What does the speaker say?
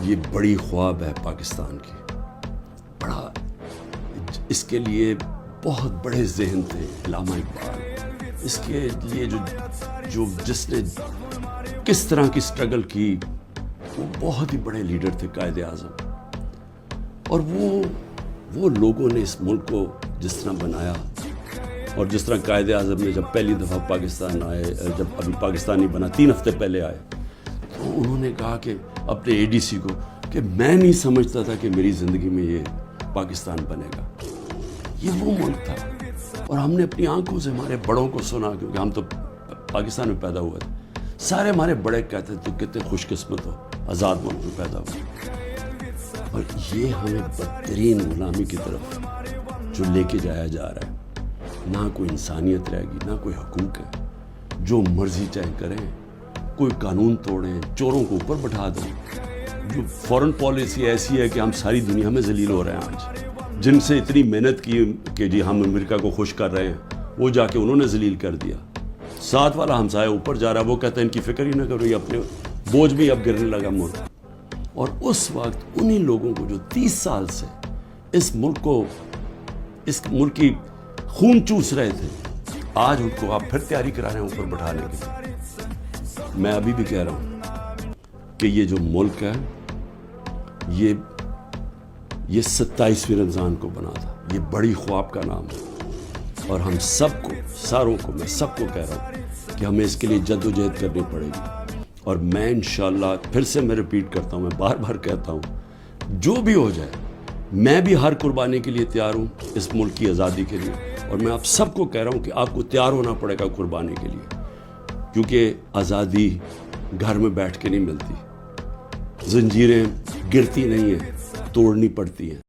یہ بڑی خواب ہے پاکستان کی، بڑا، اس کے لیے بہت بڑے ذہن تھے علامہ اقبال، اس کے لیے جس نے کس طرح کی سٹرگل کی، وہ بہت ہی بڑے لیڈر تھے، قائد اعظم، اور وہ لوگوں نے اس ملک کو جس طرح بنایا، اور جس طرح قائد اعظم نے جب پہلی دفعہ پاکستان آئے، جب ابھی پاکستان نہیں بنا 3 ہفتے پہلے آئے، تو انہوں نے کہا کہ اپنے اے ڈی سی کو کہ میں نہیں سمجھتا تھا کہ میری زندگی میں یہ پاکستان بنے گا۔ یہ وہ ملک تھا، اور ہم نے اپنی آنکھوں سے ہمارے بڑوں کو سنا، کیونکہ ہم تو پاکستان میں پیدا ہوئے تھے، سارے ہمارے بڑے کہتے تو کتنے خوش قسمت ہو، آزاد ملک میں پیدا ہوئے، اور یہ ہمیں بدترین غلامی کی طرف جو لے کے جایا جا رہا ہے، نہ کوئی انسانیت رہے گی، نہ کوئی حقوق ہے، جو مرضی چاہے کریں، کوئی قانون توڑیں، چوروں کو اوپر بٹھا دیں، جو فورن پالیسی ایسی ہے کہ ہم ساری دنیا میں ذلیل ہو رہے ہیں آج، جن سے اتنی محنت کی کہ جی ہم امریکہ کو خوش کر رہے ہیں، وہ جا کے انہوں نے ذلیل کر دیا۔ ساتھ والا ہمسایہ اوپر جا رہا ہے، وہ کہتے ہیں ان کی فکر ہی نہ کرو، یہ اپنے بوجھ بھی اب گرنے لگا ملک۔ اور اس وقت انہی لوگوں کو جو 30 سال سے اس ملک کی خون چوس رہے تھے، آج ان کو آپ پھر تیاری کرا رہے ہیں اوپر بٹھانے کی۔ میں ابھی بھی کہہ رہا ہوں کہ یہ جو ملک ہے، یہ 27ویں رمضان کو بنا تھا، یہ بڑی خواب کا نام ہے، اور ہم سب کو، ساروں کو، میں سب کو کہہ رہا ہوں کہ ہمیں اس کے لیے جد و جہد کرنی پڑے گی، اور میں انشاءاللہ پھر سے میں ریپیٹ کرتا ہوں، میں بار بار کہتا ہوں، جو بھی ہو جائے میں بھی ہر قربانی کے لیے تیار ہوں اس ملک کی آزادی کے لیے، اور میں آپ سب کو کہہ رہا ہوں کہ آپ کو تیار ہونا پڑے گا قربانی کے لیے، کیونکہ آزادی گھر میں بیٹھ کے نہیں ملتی، زنجیریں گرتی نہیں ہیں، توڑنی پڑتی ہیں۔